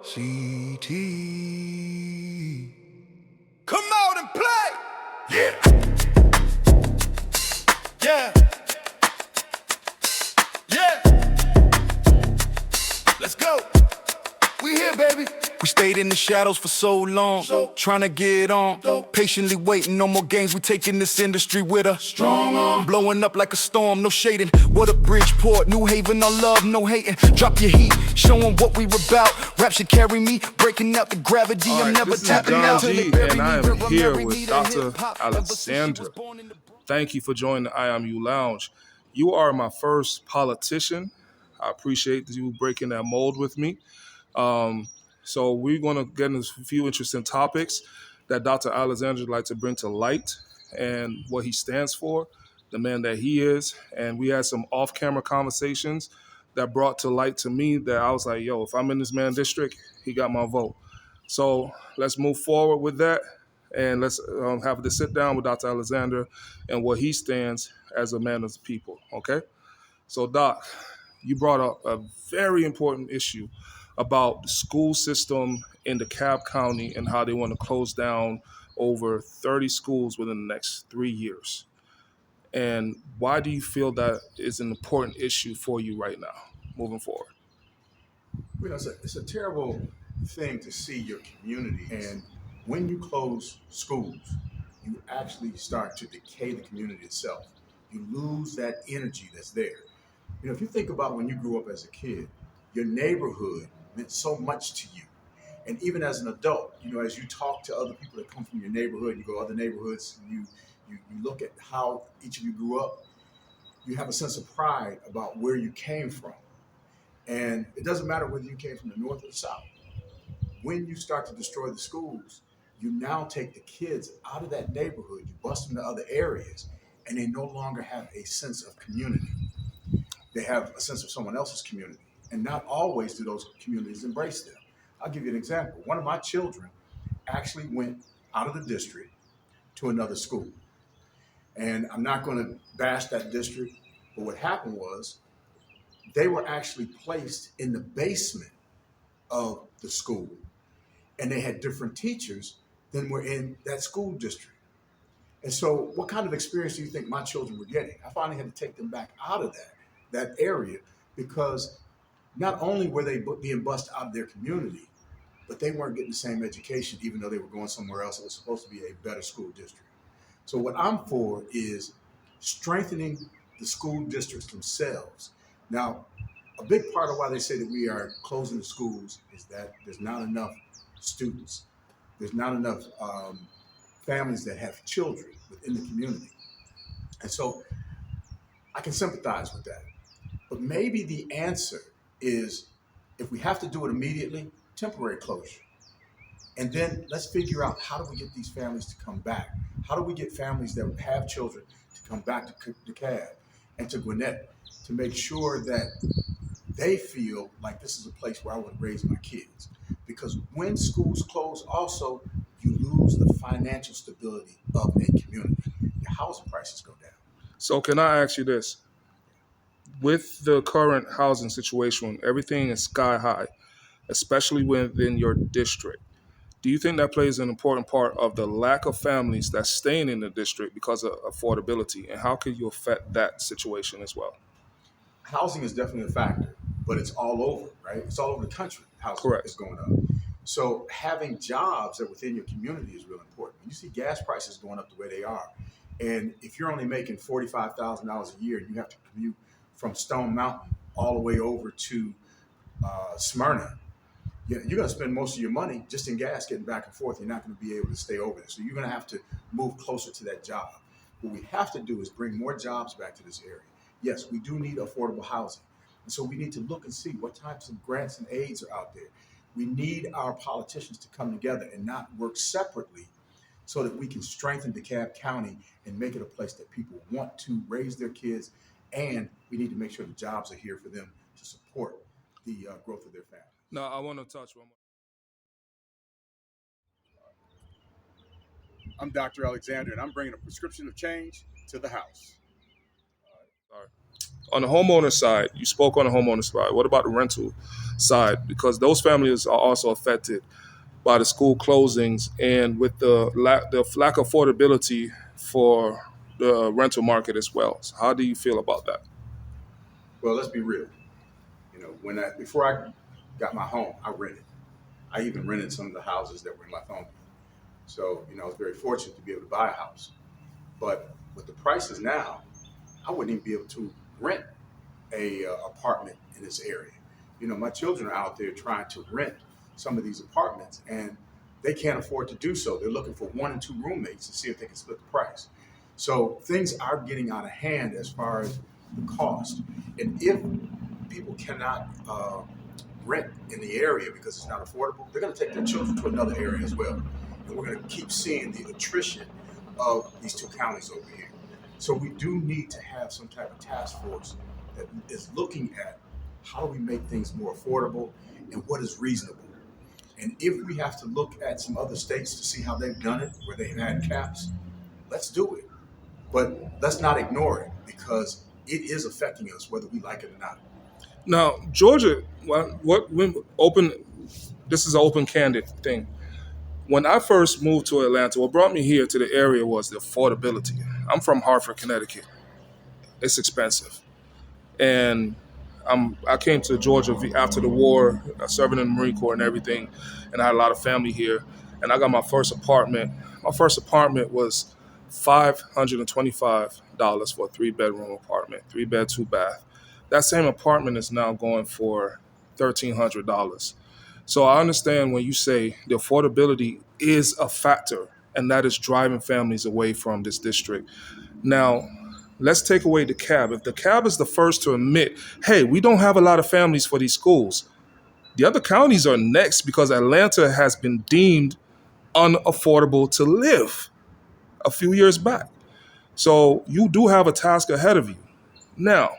CT. Come out and play! Yeah! Yeah! Yeah! Let's go! We here, baby! We stayed in the shadows for so long, trying to get on, patiently waiting, no more games, we taking this industry with a strong arm, blowing up like a storm, no shading, what a Bridgeport, New Haven, all love, no hating, drop your heat, showing what we about, rap should carry me, breaking out the gravity, right, I'm never tapping out. G, and I am here with Dr. Alexander. Thank you for joining the IAMU Lounge. You are my first politician. I appreciate you breaking that mold with me. So we're going to get into a few interesting topics that Dr. Alexander would like to bring to light and what he stands for, the man that he is. And we had some off-camera conversations that brought to light to me that I was like, yo, if I'm in this man's district, he got my vote. So let's move forward with that. And let's have the sit down with Dr. Alexander and what he stands as a man of the people, okay? So, Doc, you brought up a very important issue about the school system in DeKalb County and how they want to close down over 30 schools within the next 3 years. And why do you feel that is an important issue for you right now, moving forward? You know, it's a terrible thing to see your community. And when you close schools, you actually start to decay the community itself. You lose that energy that's there. You know, if you think about when you grew up as a kid, your neighborhood meant so much to you. And even as an adult, you know, as you talk to other people that come from your neighborhood, you go to other neighborhoods, and you look at how each of you grew up, you have a sense of pride about where you came from. And it doesn't matter whether you came from the north or the south. When you start to destroy the schools, you now take the kids out of that neighborhood, you bust them to other areas, and they no longer have a sense of community. They have a sense of someone else's community. And not always do those communities embrace them. I'll give you an example. One of my children actually went out of the district to another school. And I'm not going to bash that district, but what happened was they were actually placed in the basement of the school. And they had different teachers than were in that school district. And so what kind of experience do you think my children were getting? I finally had to take them back out of that area, because not only were they being bussed out of their community, but they weren't getting the same education, even though they were going somewhere else that was supposed to be a better school district. So what I'm for is strengthening the school districts themselves. Now, a big part of why they say that we are closing the schools is that there's not enough students. There's not enough families that have children within the community. And so I can sympathize with that. But maybe the answer is, if we have to do it immediately, temporary closure. And then let's figure out, how do we get these families to come back? How do we get families that have children to come back to DeKalb and to Gwinnett, to make sure that they feel like this is a place where I want to raise my kids? Because when schools close, also, you lose the financial stability of a community. Your housing prices go down. So can I ask you this? With the current housing situation, everything is sky high, especially within your district. Do you think that plays an important part of the lack of families that's staying in the district because of affordability? And how can you affect that situation as well? Housing is definitely a factor, but it's all over, right? It's all over the country. Housing Correct. is going up. So having jobs that within your community is really important. When you see gas prices going up the way they are, and if you're only making $45,000 a year, and you have to commute from Stone Mountain all the way over to Smyrna, you're going to spend most of your money just in gas getting back and forth. You're not going to be able to stay over there. So you're going to have to move closer to that job. What we have to do is bring more jobs back to this area. Yes, we do need affordable housing. And so we need to look and see what types of grants and aids are out there. We need our politicians to come together and not work separately, so that we can strengthen DeKalb County and make it a place that people want to raise their kids. And we need to make sure the jobs are here for them to support the growth of their family. Now, I want to touch one more. I'm Dr. Alexander, and I'm bringing a prescription of change to the house. All right. On the homeowner side, you spoke on the homeowner side. What about the rental side? Because those families are also affected by the school closings and with the lack of affordability for the rental market as well. So how do you feel about that? Well, let's be real. Before I got my home, I rented. I even rented some of the houses that were in Lithonia. So, I was very fortunate to be able to buy a house. But with the prices now, I wouldn't even be able to rent a apartment in this area. My children are out there trying to rent some of these apartments, and they can't afford to do so. They're looking for 1 and 2 roommates to see if they can split the price. So things are getting out of hand as far as the cost. And if people cannot rent in the area because it's not affordable, they're going to take their children to another area as well. And we're going to keep seeing the attrition of these 2 counties over here. So we do need to have some type of task force that is looking at how do we make things more affordable and what is reasonable. And if we have to look at some other states to see how they've done it, where they've had caps, let's do it. But let's not ignore it because it is affecting us whether we like it or not. Now, Georgia, this is an open candid thing. When I first moved to Atlanta, what brought me here to the area was the affordability. I'm from Hartford, Connecticut. It's expensive. And I came to Georgia after the war, serving in the Marine Corps and everything, and I had a lot of family here. And I got my first apartment. My first apartment was $525 for a 3-bedroom apartment, 3-bed, 2-bath. That same apartment is now going for $1,300. So I understand when you say the affordability is a factor, and that is driving families away from this district. Now, let's take away DeKalb. If DeKalb is the first to admit, hey, we don't have a lot of families for these schools, the other counties are next because Atlanta has been deemed unaffordable to live a few years back. So you do have a task ahead of you. Now,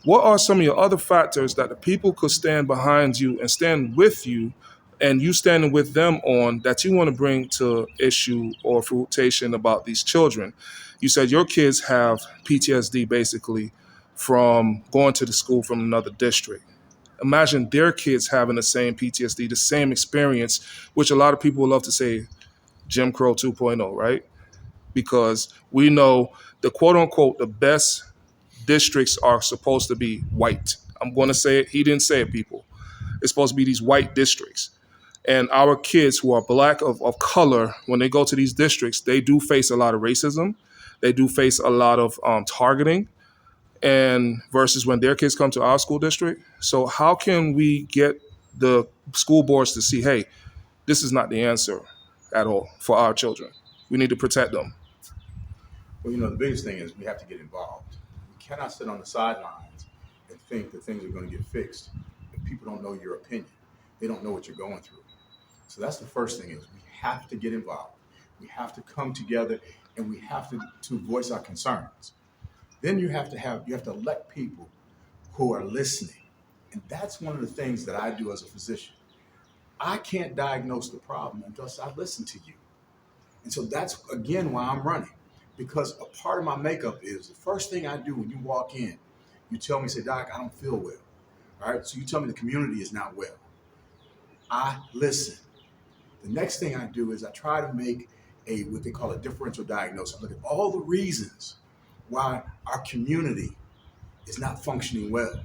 what are some of your other factors that the people could stand behind you and stand with you and you standing with them on that you want to bring to issue or fruitation about these children? You said your kids have PTSD basically from going to the school from another district. Imagine their kids having the same PTSD, the same experience, which a lot of people would love to say Jim Crow 2.0, right? Because we know the quote unquote, the best districts are supposed to be white. I'm going to say it. He didn't say it, people. It's supposed to be these white districts. And our kids who are black of color, when they go to these districts, they do face a lot of racism. They do face a lot of targeting, and versus when their kids come to our school district. So how can we get the school boards to see, hey, this is not the answer at all for our children. We need to protect them. Well, the biggest thing is we have to get involved. We cannot sit on the sidelines and think that things are going to get fixed if people don't know your opinion. They don't know what you're going through. So that's the first thing is we have to get involved. We have to come together and we have to voice our concerns. Then you have to elect people who are listening. And that's one of the things that I do as a physician. I can't diagnose the problem unless I listen to you. And so that's, again, why I'm running. Because a part of my makeup is the first thing I do when you walk in, you tell me, say, Doc, I don't feel well. All right, so you tell me the community is not well. I listen. The next thing I do is I try to make what they call a differential diagnosis. I look at all the reasons why our community is not functioning well.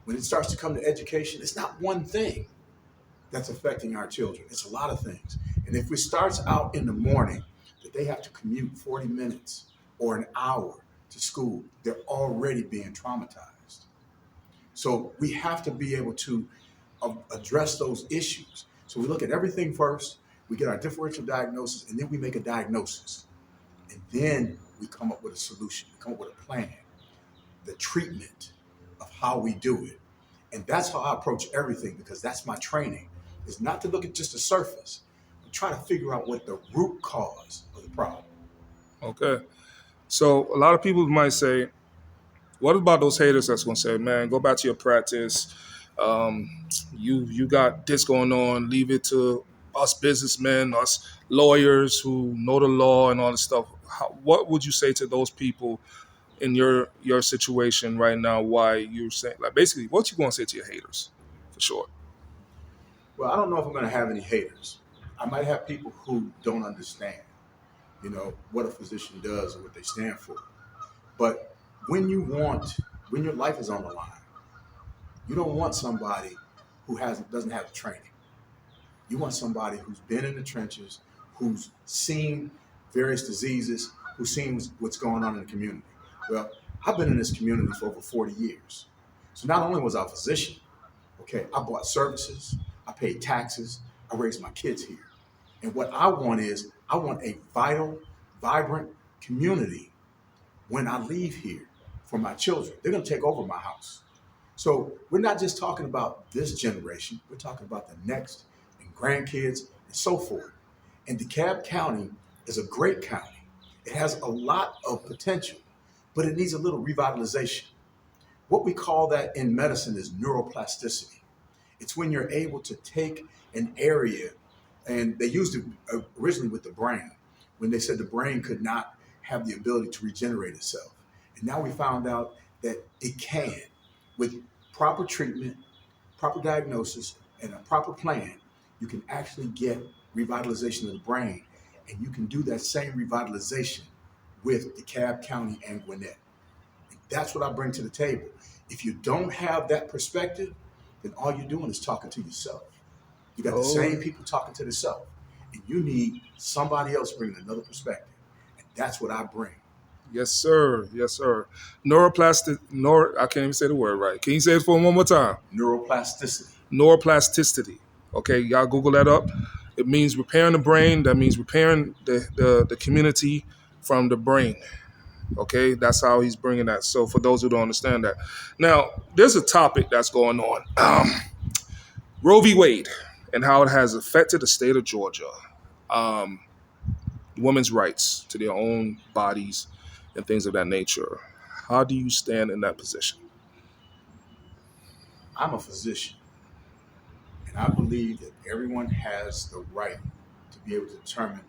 When it starts to come to education, it's not one thing that's affecting our children. It's a lot of things. And if it starts out in the morning that they have to commute 40 minutes or an hour to school, they're already being traumatized. So we have to be able to address those issues. So we look at everything first, we get our differential diagnosis, and then we make a diagnosis. And then we come up with a solution, we come up with a plan, the treatment of how we do it. And that's how I approach everything, because that's my training, is not to look at just the surface, but try to figure out what the root cause of the problem. Okay. So a lot of people might say, what about those haters that's going to say, man, go back to your practice. You got this going on. Leave it to us businessmen, us lawyers who know the law and all this stuff. What would you say to those people in your situation right now, why you're saying, like, basically what you going to say to your haters, for sure. Well, I don't know if I'm going to have any haters. I might have people who don't understand, what a physician does and what they stand for. But when your life is on the line, you don't want somebody who doesn't have the training. You want somebody who's been in the trenches, who's seen various diseases, who's seen what's going on in the community. Well, I've been in this community for over 40 years. So not only was I a physician, okay, I bought services, I paid taxes, I raised my kids here. And what I want a vital, vibrant community when I leave here for my children. They're going to take over my house. So we're not just talking about this generation, we're talking about the next and grandkids and so forth. And DeKalb County is a great county. It has a lot of potential, but it needs a little revitalization. What we call that in medicine is neuroplasticity. It's when you're able to take an area, and they used it originally with the brain, when they said the brain could not have the ability to regenerate itself. And now we found out that it can. With proper treatment, proper diagnosis, and a proper plan, you can actually get revitalization of the brain. And you can do that same revitalization with DeKalb County and Gwinnett. And that's what I bring to the table. If you don't have that perspective, then all you're doing is talking to yourself. You got the same people talking to themselves. And you need somebody else bringing another perspective. And that's what I bring. Yes, sir. Yes, sir. I can't even say the word right. Can you say it for one more time? Neuroplasticity. Neuroplasticity. Okay, y'all Google that up. It means repairing the brain. That means repairing the community from the brain. Okay, that's how he's bringing that. So for those who don't understand that. Now, there's a topic that's going on. Roe v. Wade and how it has affected the state of Georgia. Women's rights to their own bodies and things of that nature. How do you stand in that position? I'm a physician, and I believe that everyone has the right to be able to determine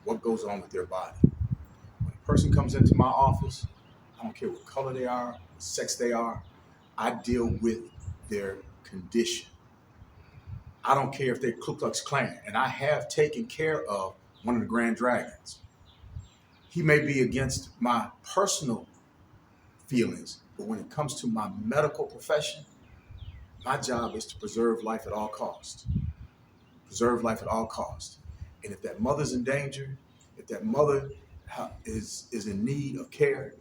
what goes on with their body. When a person comes into my office, I don't care what color they are, what sex they are, I deal with their condition. I don't care if they're Ku Klux Klan, and I have taken care of one of the Grand Dragons. He may be against my personal feelings, but when it comes to my medical profession, my job is to preserve life at all costs. Preserve life at all costs. And if that mother's in danger, if that mother is in need of care,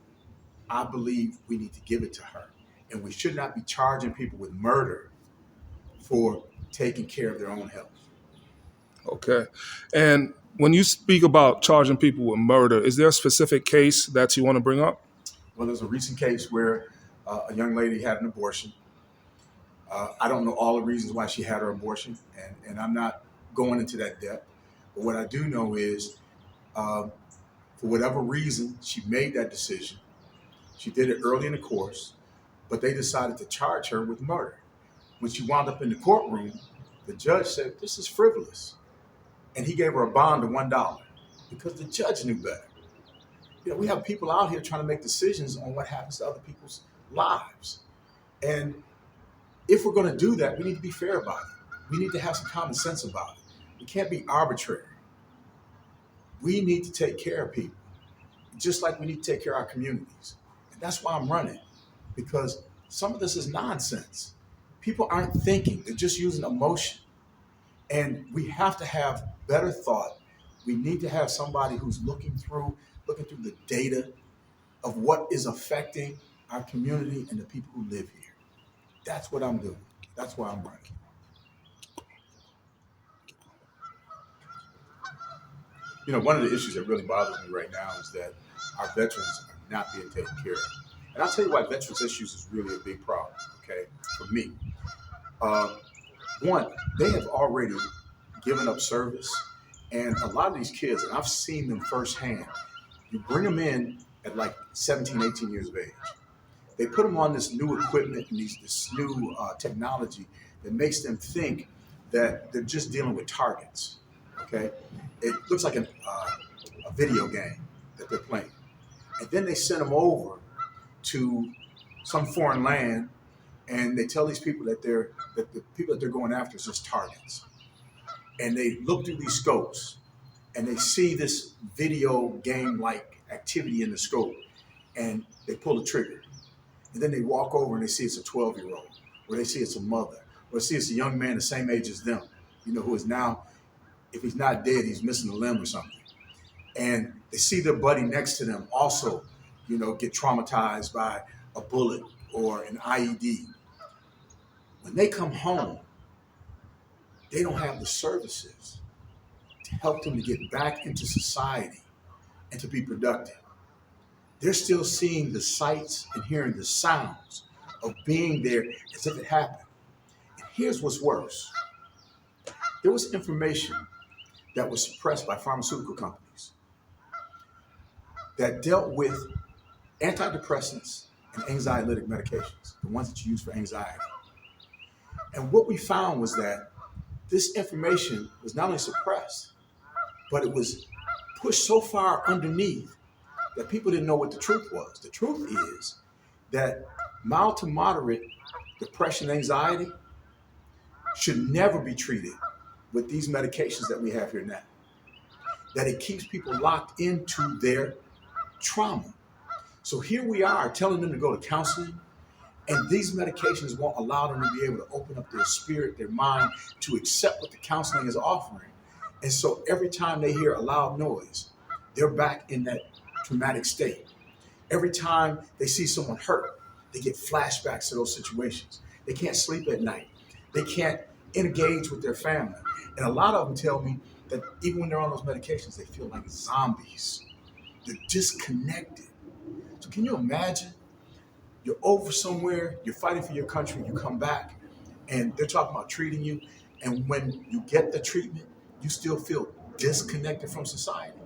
I believe we need to give it to her. And we should not be charging people with murder for taking care of their own health. Okay. And when you speak about charging people with murder, is there a specific case that you want to bring up? Well, there's a recent case where a young lady had an abortion. I don't know all the reasons why she had her abortion, and I'm not going into that depth. But what I do know is, for whatever reason, she made that decision. She did it early in the course, but they decided to charge her with murder. When she wound up in the courtroom, the judge said, "This is frivolous." And he gave her a bond of $1 because the judge knew better. We have people out here trying to make decisions on what happens to other people's lives. And if we're going to do that, we need to be fair about it. We need to have some common sense about it. We can't be arbitrary. We need to take care of people, just like we need to take care of our communities. And that's why I'm running, because some of this is nonsense. People aren't thinking, they're just using emotion. And we have to have better thought. We need to have somebody who's looking through the data of what is affecting our community and the people who live here. That's what I'm doing. That's why I'm running. One of the issues that really bothers me right now is that our veterans are not being taken care of. And I'll tell you why veterans issues is really a big problem, okay, for me. One, they have already given up service. And a lot of these kids, and I've seen them firsthand, you bring them in at like 17, 18 years of age. They put them on this new equipment and this new technology that makes them think that they're just dealing with targets, okay? It looks like a video game that they're playing. And then they send them over to some foreign land, and they tell these people that the people that they're going after is just targets. And they look through these scopes and they see this video game-like activity in the scope, and they pull the trigger. And then they walk over and they see it's a 12-year-old, or they see it's a mother, or they see it's a young man the same age as them, who is now, if he's not dead, he's missing a limb or something. And they see their buddy next to them also, get traumatized by a bullet or an IED. When they come home, they don't have the services to help them to get back into society and to be productive. They're still seeing the sights and hearing the sounds of being there as if it happened. And here's what's worse. There was information that was suppressed by pharmaceutical companies that dealt with antidepressants and anxiolytic medications, the ones that you use for anxiety. And what we found was that this information was not only suppressed, but it was pushed so far underneath that people didn't know what the truth was. The truth is that mild to moderate depression and anxiety should never be treated with these medications that we have here now. That it keeps people locked into their trauma. So here we are telling them to go to counseling, and these medications won't allow them to be able to open up their spirit, their mind, to accept what the counseling is offering. And so every time they hear a loud noise, they're back in that traumatic state. Every time they see someone hurt, they get flashbacks to those situations. They can't sleep at night. They can't engage with their family. And a lot of them tell me that even when they're on those medications, they feel like zombies. They're disconnected. So can you imagine? You're over somewhere, you're fighting for your country, you come back, and they're talking about treating you. And when you get the treatment, you still feel disconnected from society.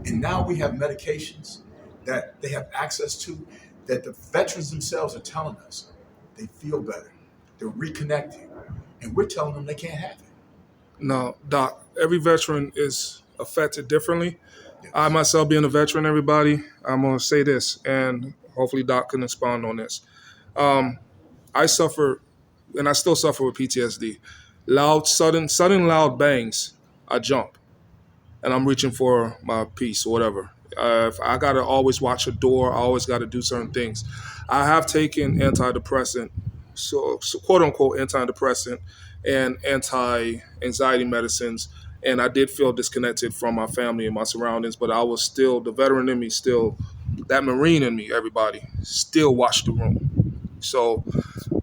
And now we have medications that they have access to that the veterans themselves are telling us they feel better. They're reconnecting. And we're telling them they can't have it. Now, Doc, every veteran is affected differently. Yes. I myself being a veteran, everybody, I'm going to say this, and hopefully Doc can expound on this. I suffer, and I still suffer with PTSD. Loud, sudden loud bangs, I jump, and I'm reaching for my piece or whatever. If I got to always watch a door, I always got to do certain things. I have taken antidepressant, so quote unquote antidepressant and anti-anxiety medicines, and I did feel disconnected from my family and my surroundings, but I was still, the veteran in me still, that Marine in me, everybody, still watched the room. So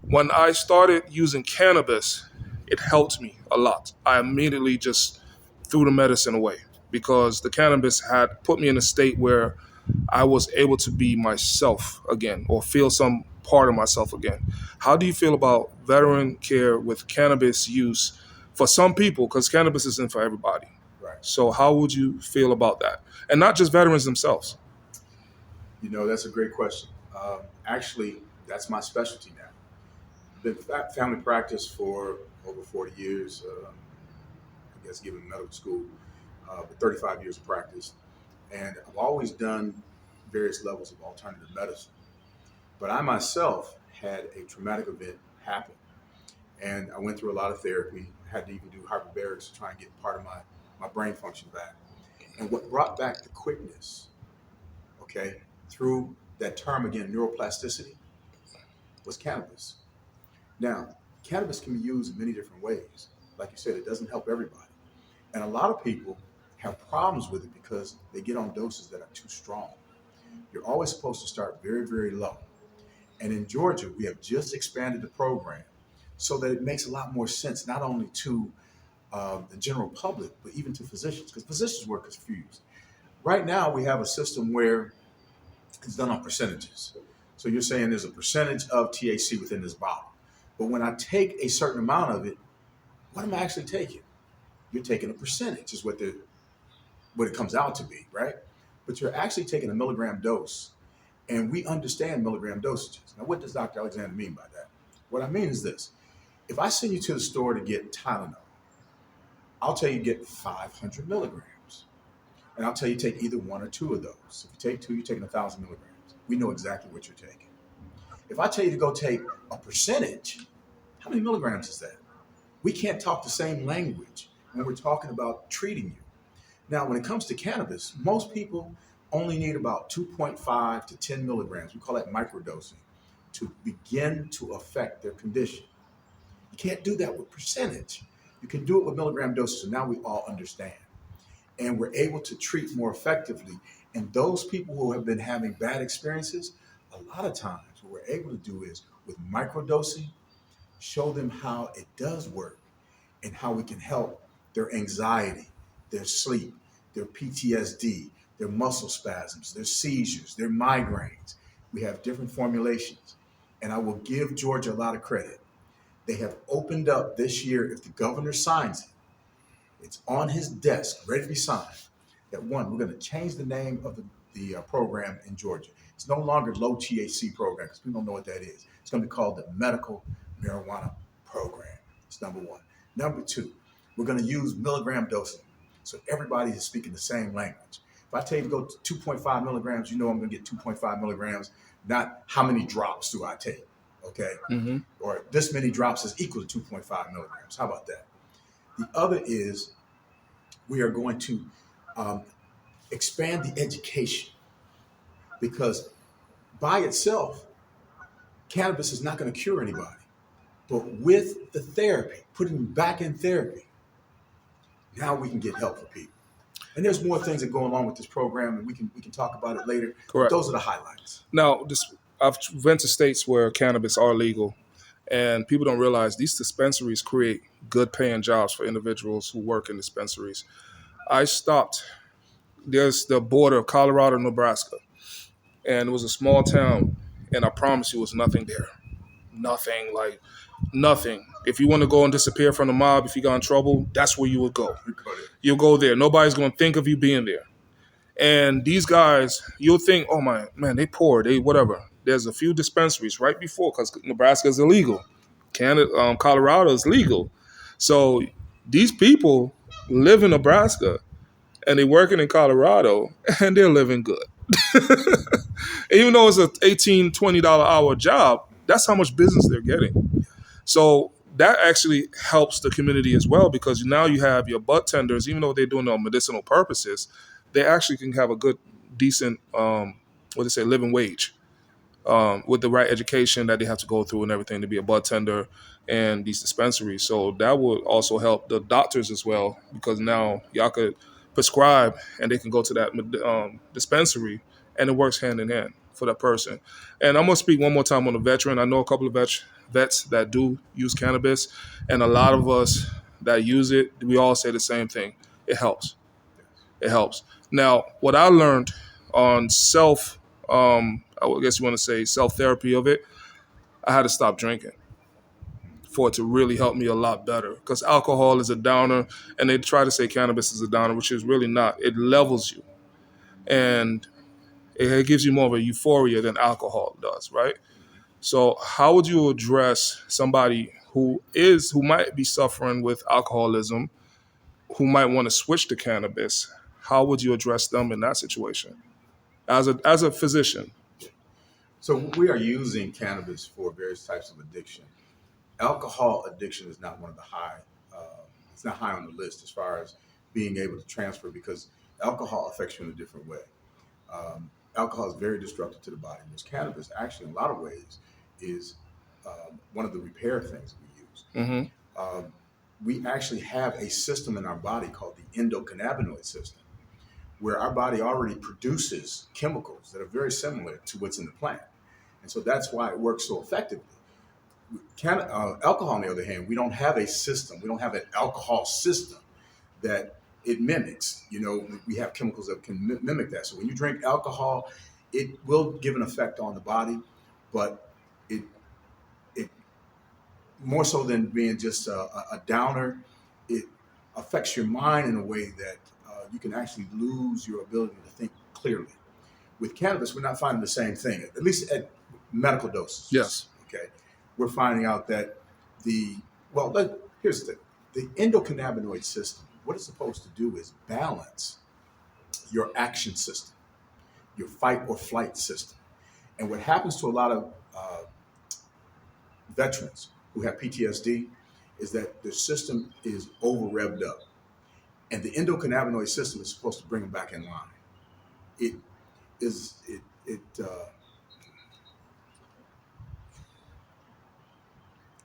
when I started using cannabis, it helped me a lot. I immediately just threw the medicine away because the cannabis had put me in a state where I was able to be myself again or feel some part of myself again. How do you feel about veteran care with cannabis use for some people? Because cannabis isn't for everybody. Right. So how would you feel about that? And not just veterans themselves. That's a great question. Actually, that's my specialty now. Been family practice for over 40 years. I guess given medical school, but 35 years of practice. And I've always done various levels of alternative medicine. But I myself had a traumatic event happen. And I went through a lot of therapy, had to even do hyperbarics to try and get part of my brain function back. And what brought back the quickness, through that term again, neuroplasticity, was cannabis. Now, cannabis can be used in many different ways. Like you said, it doesn't help everybody. And a lot of people have problems with it because they get on doses that are too strong. You're always supposed to start very, very low. And in Georgia, we have just expanded the program so that it makes a lot more sense, not only to the general public, but even to physicians, because physicians were confused. Right now, we have a system where it's done on percentages. So you're saying there's a percentage of THC within this bottle. But when I take a certain amount of it, what am I actually taking? You're taking a percentage is what it comes out to be, right? But you're actually taking a milligram dose. And we understand milligram dosages. Now, what does Dr. Alexander mean by that? What I mean is this. If I send you to the store to get Tylenol, I'll tell you get 500 milligrams. And I'll tell you take either one or two of those. If you take two, you're taking 1,000 milligrams. we know exactly what you're taking. If I tell you to go take a percentage, how many milligrams is that? We can't talk the same language when we're talking about treating you. Now, when it comes to cannabis, most people only need about 2.5 to 10 milligrams. We call that microdosing to begin to affect their condition. You can't do that with percentage. You can do it with milligram doses. So now we all understand. And we're able to treat more effectively. And those people who have been having bad experiences, a lot of times what we're able to do is with microdosing, show them how it does work and how we can help their anxiety, their sleep, their PTSD, their muscle spasms, their seizures, their migraines. We have different formulations. And I will give Georgia a lot of credit. They have opened up this year, if the governor signs it, it's on his desk, ready to be signed, that one, we're going to change the name of the program in Georgia. It's no longer low THC program because people don't know what that is. It's going to be called the medical marijuana program. It's number one. Number two, we're going to use milligram dosing. So everybody is speaking the same language. If I tell you to go to 2.5 milligrams, you know I'm going to get 2.5 milligrams, not how many drops do I take, okay? Mm-hmm. Or this many drops is equal to 2.5 milligrams. How about that? The other is we are going to expand the education because by itself, cannabis is not going to cure anybody. But with the therapy, putting them back in therapy, now we can get help for people. And there's more things that go along with this program, and we can talk about it later. Correct. Those are the highlights. Now, I've went to states where cannabis are legal, and people don't realize these dispensaries create good paying jobs for individuals who work in dispensaries. I stopped. There's the border of Colorado and Nebraska, and it was a small town, and I promise you, it was nothing there. Nothing. If you want to go and disappear from the mob, if you got in trouble, that's where you would go. You'll go there. Nobody's going to think of you being there. And these guys, you'll think, oh my man, they poor, they whatever. There's a few dispensaries right before because Nebraska is illegal. Colorado is legal. So these people live in Nebraska and they're working in Colorado and they're living good. Even though it's an $18, $20 hour job, that's how much business they're getting. So that actually helps the community as well because now you have your bud tenders, even though they're doing it on medicinal purposes, they actually can have a good, decent, living wage with the right education that they have to go through and everything to be a bud tender and these dispensaries. So that would also help the doctors as well because now y'all could prescribe and they can go to that dispensary and it works hand in hand for that person. And I'm going to speak one more time on the veteran. I know a couple of vets that do use cannabis, and a lot of us that use it, we all say the same thing. It helps. It helps. Now, what I learned on I guess you want to say self-therapy of it, I had to stop drinking for it to really help me a lot better because alcohol is a downer, and they try to say cannabis is a downer, which is really not. It levels you, and it gives you more of a euphoria than alcohol does, right? So how would you address somebody who might be suffering with alcoholism, who might want to switch to cannabis? How would you address them in that situation as a physician? So we are using cannabis for various types of addiction. Alcohol addiction is not one of the it's not high on the list as far as being able to transfer because alcohol affects you in a different way. Alcohol is very destructive to the body. Whereas cannabis, actually, in a lot of ways, is one of the repair things we use. Mm-hmm. We actually have a system in our body called the endocannabinoid system, where our body already produces chemicals that are very similar to what's in the plant. And so that's why it works so effectively. Alcohol, on the other hand, we don't have a system. We don't have an alcohol system that it mimics. You know, we have chemicals that can mimic that. So when you drink alcohol, it will give an effect on the body, but it more so than being just a downer, it affects your mind in a way that you can actually lose your ability to think clearly. With cannabis, we're not finding the same thing, at least at medical doses. Yes. Okay. We're finding out that here's the thing. The endocannabinoid system, what it's supposed to do is balance your action system, your fight or flight system. And what happens to a lot of veterans who have PTSD is that their system is over revved up. And the endocannabinoid system is supposed to bring them back in line. It is,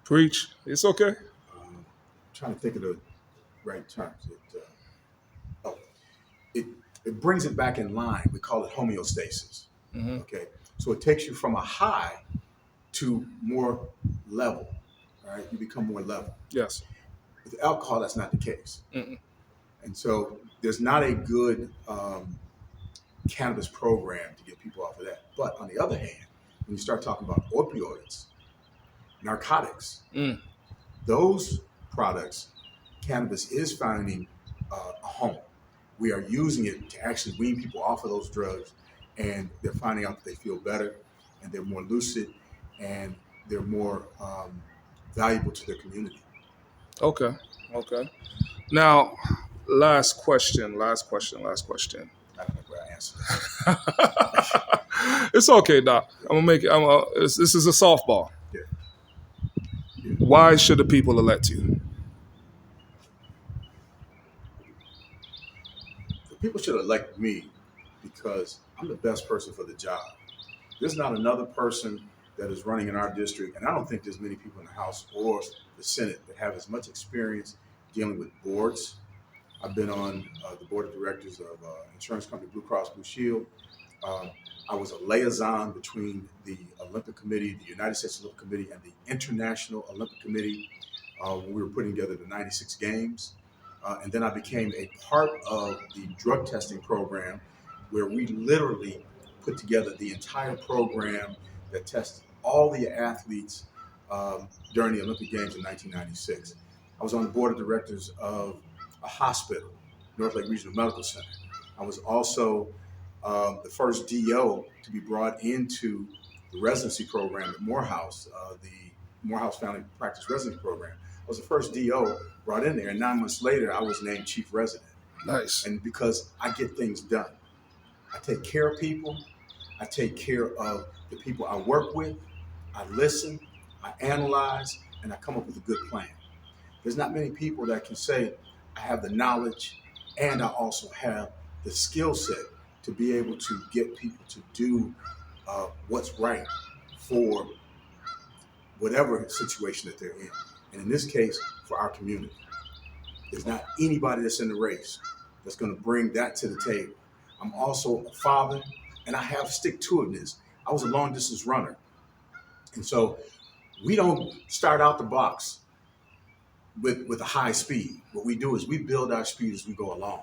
Preach. It's okay. trying to think of the right terms. It brings it back in line. We call it homeostasis. Mm-hmm. Okay. So it takes you from a high to more level. All right. You become more level. Yes. With alcohol, that's not the case. Mm-mm. And so there's not a good cannabis program to get people off of that. But on the other hand, when you start talking about opioids, narcotics, those products, cannabis is finding a home. We are using it to actually wean people off of those drugs, and they're finding out that they feel better, and they're more lucid, and they're more valuable to their community. Okay. Now, last question. I don't know where I answered. It's okay, Doc. I'm gonna make it. This is a softball. Yeah. Why should the people elect you? The people should elect me because I'm the best person for the job. There's not another person that is running in our district, and I don't think there's many people in the House or the Senate that have as much experience dealing with boards. I've been on the board of directors of insurance company Blue Cross Blue Shield. I was a liaison between the Olympic Committee, the United States Olympic Committee, and the International Olympic Committee when we were putting together the 96 games. And then I became a part of the drug testing program where we literally put together the entire program that tested all the athletes during the Olympic Games in 1996. I was on the board of directors of a hospital, North Lake Regional Medical Center. I was also the first DO to be brought into the residency program at Morehouse, the Morehouse Family Practice Residency Program. I was the first DO brought in there, and 9 months later, I was named chief resident. Nice. And because I get things done, I take care of people, I take care of the people I work with, I listen, I analyze, and I come up with a good plan. There's not many people that can say, I have the knowledge and I also have the skill set to be able to get people to do what's right for whatever situation that they're in. And in this case, for our community. There's not anybody that's in the race that's going to bring that to the table. I'm also a father, and I have stick-to-itiveness. I was a long-distance runner. And so we don't start out the box with a high speed. What we do is we build our speed as we go along.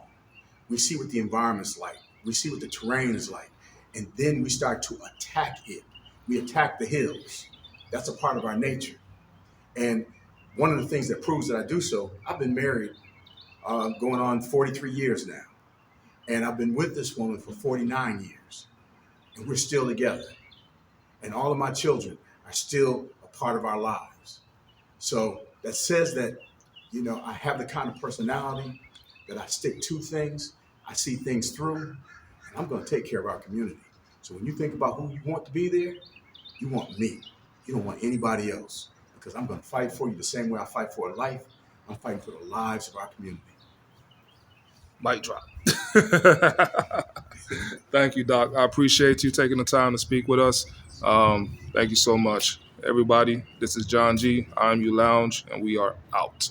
We see what the environment's like. We see what the terrain is like. And then we start to attack it. We attack the hills. That's a part of our nature. And one of the things that proves that I do so, I've been married going on 43 years now. And I've been with this woman for 49 years. And we're still together. And all of my children are still a part of our lives. So that says that, you know, I have the kind of personality that I stick to things. I see things through. And I'm going to take care of our community. So when you think about who you want to be there, you want me. You don't want anybody else. Because I'm going to fight for you the same way I fight for a life. I'm fighting for the lives of our community. Mic drop. Thank you, Doc. I appreciate you taking the time to speak with us. Thank you so much. Everybody, this is John G, IAMU Lounge, and we are out.